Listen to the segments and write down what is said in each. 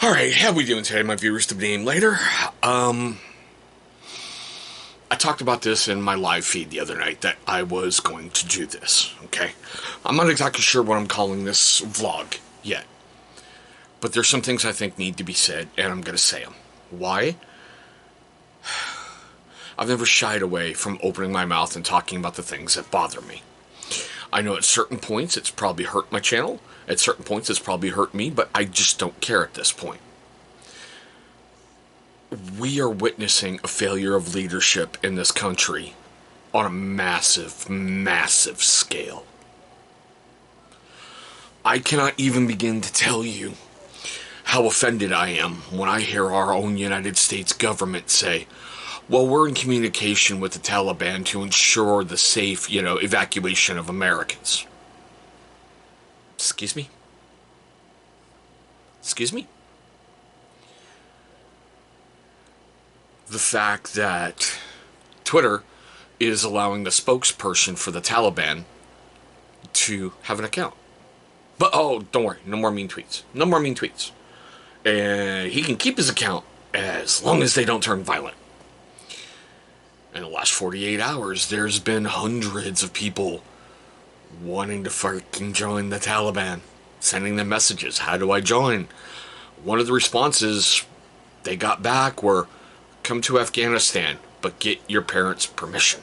Alright, how we doing today, my viewers, to be named later? I talked about this in my live feed the other night, that I was going to do this, okay? I'm not exactly sure what I'm calling this vlog yet. But there's some things I think need to be said, and I'm going to say them. Why? I've never shied away from opening my mouth and talking about the things that bother me. I know at certain points it's probably hurt my channel. At certain points it's probably hurt me, but I just don't care at this point. We are witnessing a failure of leadership in this country on a massive, massive scale. I cannot even begin to tell you how offended I am when I hear our own United States government say, well, we're in communication with the Taliban to ensure the safe, evacuation of Americans. Excuse me? Excuse me? The fact that Twitter is allowing the spokesperson for the Taliban to have an account. But, don't worry, no more mean tweets. No more mean tweets. And he can keep his account as long as they don't turn violent. In the last 48 hours, there's been hundreds of people wanting to fucking join the Taliban, sending them messages. How do I join? One of the responses they got back were, come to Afghanistan, but get your parents' permission.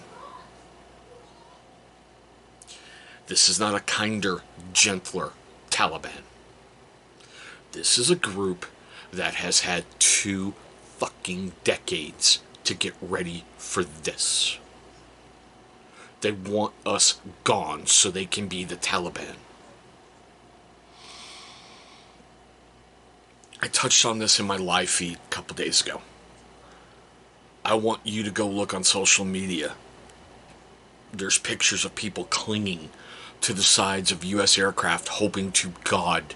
This is not a kinder, gentler Taliban. This is a group that has had 2 fucking decades to get ready for this. They want us gone so they can be the Taliban. I touched on this in my live feed a couple days ago. I want you to go look on social media. There's pictures of people clinging to the sides of U.S. aircraft, hoping to God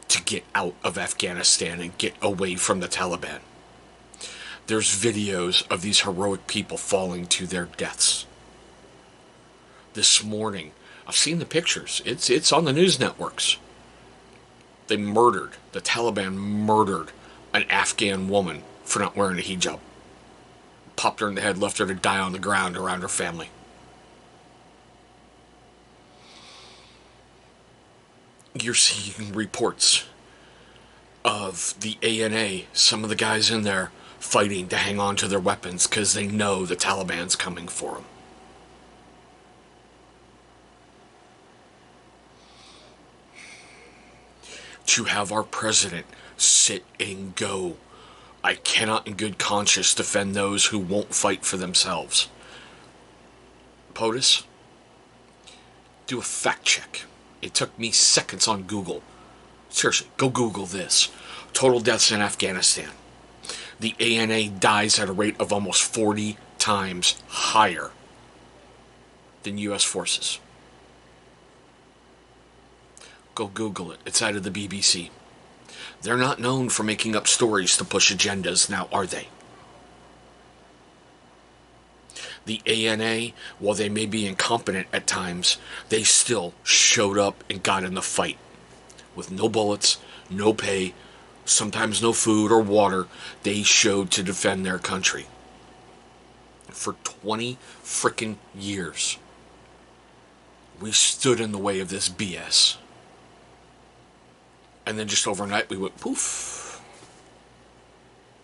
to get out of Afghanistan and get away from the Taliban. There's videos of these heroic people falling to their deaths. This morning, I've seen the pictures. It's on the news networks. The Taliban murdered an Afghan woman for not wearing a hijab. Popped her in the head, left her to die on the ground around her family. You're seeing reports of the ANA, some of the guys in there fighting to hang on to their weapons because they know the Taliban's coming for them. To have our president sit and go, I cannot in good conscience defend those who won't fight for themselves. POTUS, do a fact check. It took me seconds on Google. Seriously, go Google this. Total deaths in Afghanistan. The ANA dies at a rate of almost 40 times higher than U.S. forces. Go Google it. It's out of the BBC. They're not known for making up stories to push agendas, now are they? The ANA, while they may be incompetent at times, they still showed up and got in the fight. With no bullets, no pay, sometimes no food or water, they showed to defend their country. For 20 frickin' years, we stood in the way of this BS. And then just overnight we went poof.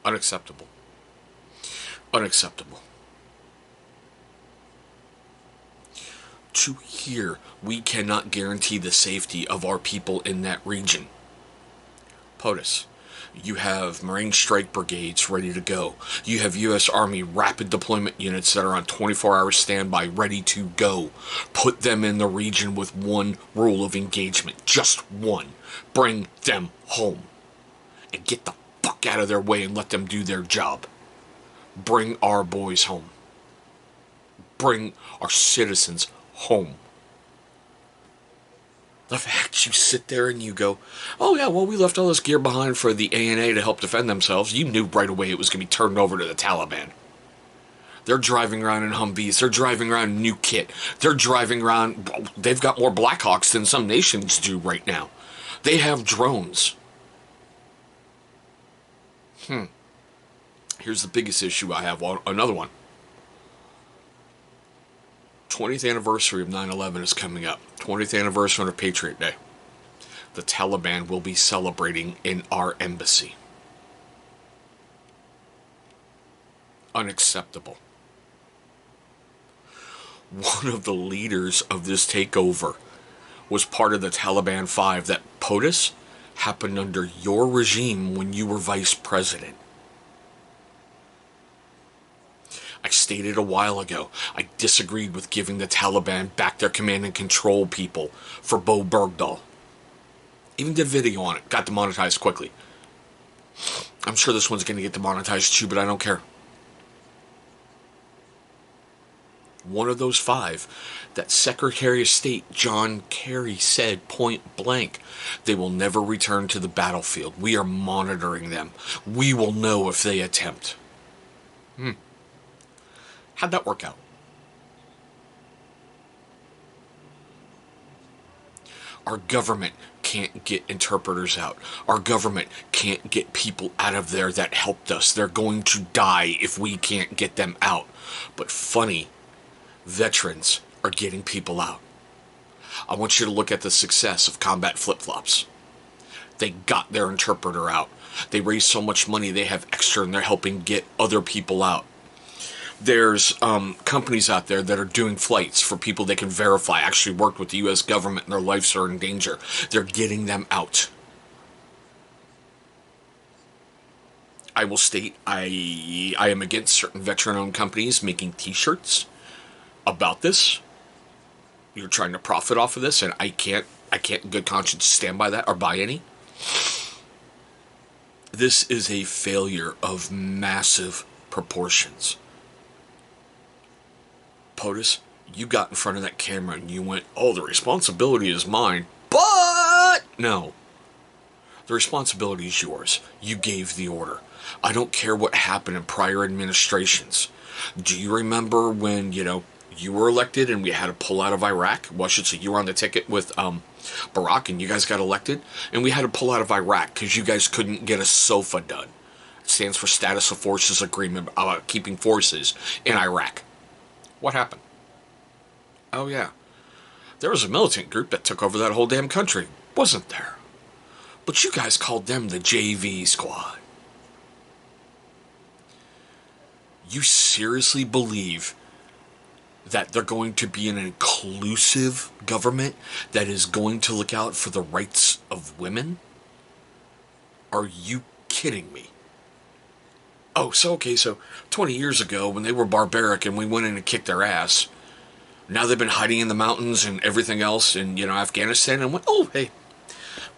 Unacceptable. Unacceptable. To here, we cannot guarantee the safety of our people in that region. POTUS, you have Marine Strike Brigades ready to go. You have U.S. Army Rapid Deployment Units that are on 24-hour standby, ready to go. Put them in the region with one rule of engagement. Just one. Bring them home. And get the fuck out of their way and let them do their job. Bring our boys home. Bring our citizens home. The fact you sit there and you go, oh yeah, well, we left all this gear behind for the ANA to help defend themselves. You knew right away it was going to be turned over to the Taliban. They're driving around in Humvees. They're driving around in new kit. They're driving around. They've got more Blackhawks than some nations do right now. They have drones. Here's the biggest issue I have. Another one. 20th anniversary of 9/11 is coming up. 20th anniversary of Patriot Day. The Taliban will be celebrating in our embassy. Unacceptable. One of the leaders of this takeover was part of the Taliban 5. That POTUS happened under your regime when you were vice president. I stated a while ago, I disagreed with giving the Taliban back their command and control people for Bo Bergdahl. Even did a video on it, got demonetized quickly. I'm sure this one's going to get demonetized too, but I don't care. One of those 5, that Secretary of State John Kerry said point blank, they will never return to the battlefield. We are monitoring them. We will know if they attempt. How'd that work out? Our government can't get interpreters out. Our government can't get people out of there that helped us. They're going to die if we can't get them out. But funny, veterans are getting people out. I want you to look at the success of Combat Flip-Flops. They got their interpreter out. They raised so much money they have extra and they're helping get other people out. There's companies out there that are doing flights for people they can verify actually worked with the U.S. government and their lives are in danger. They're getting them out. I will state I am against certain veteran-owned companies making t-shirts about this. You're trying to profit off of this, and I can't in good conscience stand by that or buy any. This is a failure of massive proportions. POTUS, you got in front of that camera and you went, oh, the responsibility is mine. But no. The responsibility is yours. You gave the order. I don't care what happened in prior administrations. Do you remember when, you were elected and we had to pull out of Iraq? Well, I should say you were on the ticket with Barack and you guys got elected. And we had to pull out of Iraq because you guys couldn't get a SOFA done. It stands for Status of Forces Agreement about keeping forces in Iraq. What happened? Oh, yeah. There was a militant group that took over that whole damn country, wasn't there? But you guys called them the JV Squad. You seriously believe that they're going to be an inclusive government that is going to look out for the rights of women? Are you kidding me? Oh, so 20 years ago when they were barbaric and we went in and kicked their ass, now they've been hiding in the mountains and everything else in, Afghanistan, and went, oh, hey,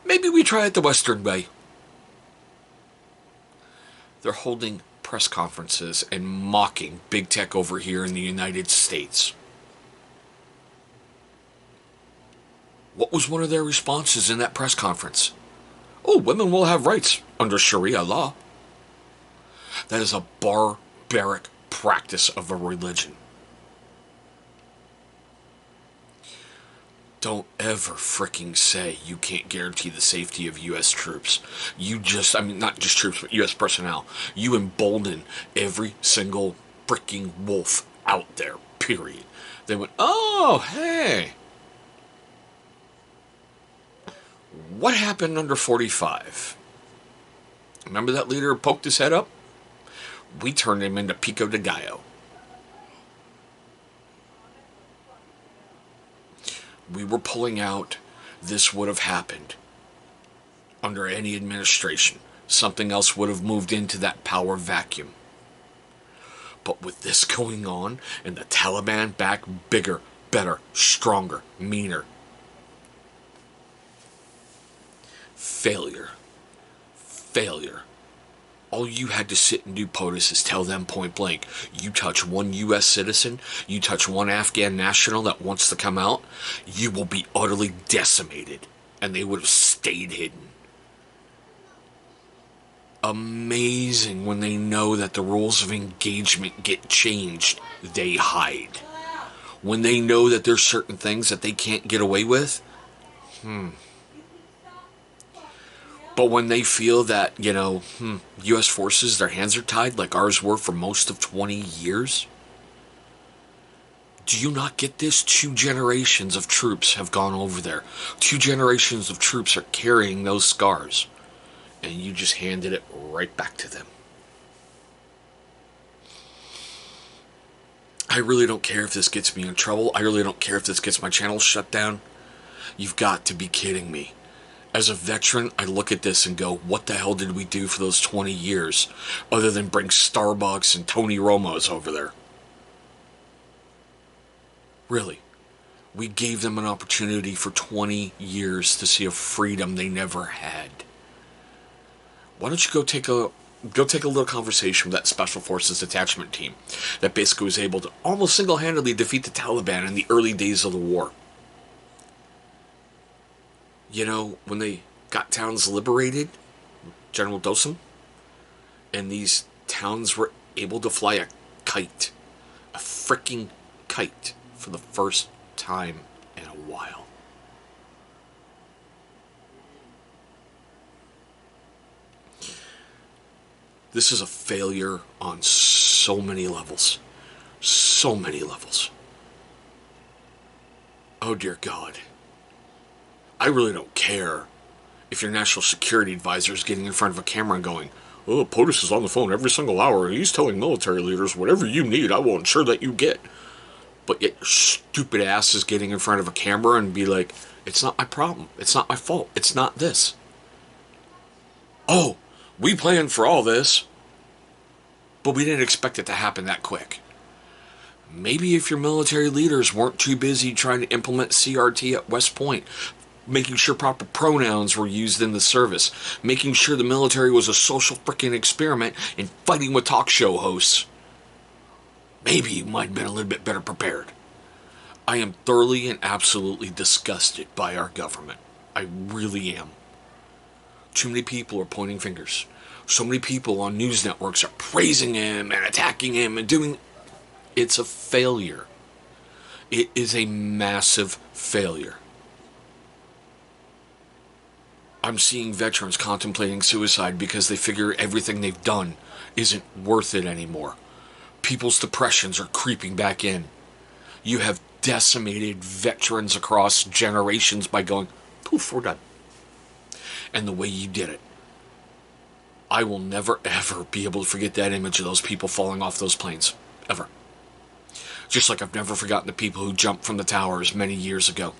maybe we try it the Western way. They're holding press conferences and mocking big tech over here in the United States. What was one of their responses in that press conference? Oh, women will have rights under Sharia law. That is a barbaric practice of a religion. Don't ever freaking say you can't guarantee the safety of U.S. troops. Not just troops, but U.S. personnel. You embolden every single freaking wolf out there, period. They went, oh, hey. What happened under 45? Remember that leader who poked his head up? We turned him into Pico de Gallo. We were pulling out. This would have happened under any administration. Something else would have moved into that power vacuum. But with this going on and the Taliban back, bigger, better, stronger, meaner. Failure. All you had to sit and do, POTUS, is tell them point blank, you touch one U.S. citizen, you touch one Afghan national that wants to come out, you will be utterly decimated. And they would have stayed hidden. Amazing when they know that the rules of engagement get changed, they hide. When they know that there's certain things that they can't get away with, But when they feel that, U.S. forces, their hands are tied like ours were for most of 20 years, do you not get this? 2 generations of troops have gone over there. 2 generations of troops are carrying those scars. And you just handed it right back to them. I really don't care if this gets me in trouble. I really don't care if this gets my channel shut down. You've got to be kidding me. As a veteran, I look at this and go, what the hell did we do for those 20 years other than bring Starbucks and Tony Romo's over there? Really. We gave them an opportunity for 20 years to see a freedom they never had. Why don't you go take a little conversation with that Special Forces detachment team that basically was able to almost single-handedly defeat the Taliban in the early days of the war. When they got towns liberated, General Dosum, and these towns were able to fly a kite, a freaking kite, for the first time in a while. This is a failure on so many levels. So many levels. Oh dear God. I really don't care if your national security advisor is getting in front of a camera and going, oh, POTUS is on the phone every single hour and he's telling military leaders, whatever you need, I will ensure that you get. But yet your stupid ass is getting in front of a camera and be like, it's not my problem. It's not my fault. It's not this. Oh, we planned for all this, but we didn't expect it to happen that quick. Maybe if your military leaders weren't too busy trying to implement CRT at West Point, making sure proper pronouns were used in the service, making sure the military was a social frickin' experiment in fighting with talk show hosts, maybe you might have been a little bit better prepared. I am thoroughly and absolutely disgusted by our government. I really am. Too many people are pointing fingers. So many people on news networks are praising him and attacking him and doing... It's a failure. It is a massive failure. I'm seeing veterans contemplating suicide because they figure everything they've done isn't worth it anymore. People's depressions are creeping back in. You have decimated veterans across generations by going, poof, we're done. And the way you did it. I will never, ever be able to forget that image of those people falling off those planes. Ever. Just like I've never forgotten the people who jumped from the towers many years ago.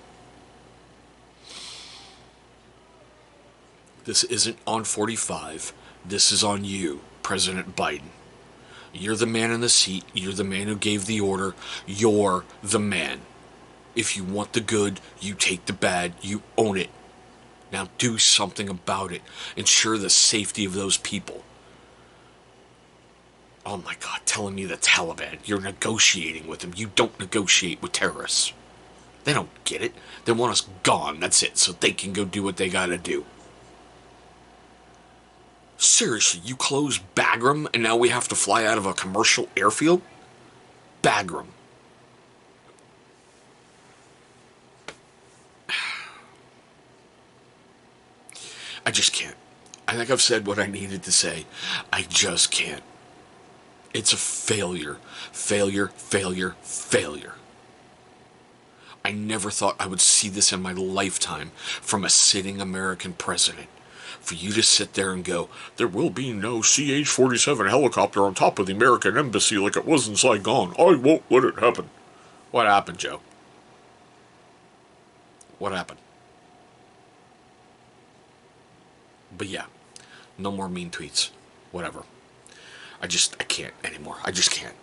This isn't on 45. This is on you, President Biden. You're the man in the seat. You're the man who gave the order. You're the man. If you want the good, you take the bad. You own it. Now do something about it. Ensure the safety of those people. Oh my God, telling me the Taliban. You're negotiating with them. You don't negotiate with terrorists. They don't get it. They want us gone. That's it. So they can go do what they gotta do. Seriously, you close Bagram and now we have to fly out of a commercial airfield? Bagram. I just can't. I think I've said what I needed to say. I just can't. It's a failure. Failure, failure, failure. I never thought I would see this in my lifetime from a sitting American president. For you to sit there and go, there will be no CH-47 helicopter on top of the American embassy like it was in Saigon. I won't let it happen. What happened, Joe? What happened? But yeah, no more mean tweets. Whatever. I can't anymore. I just can't.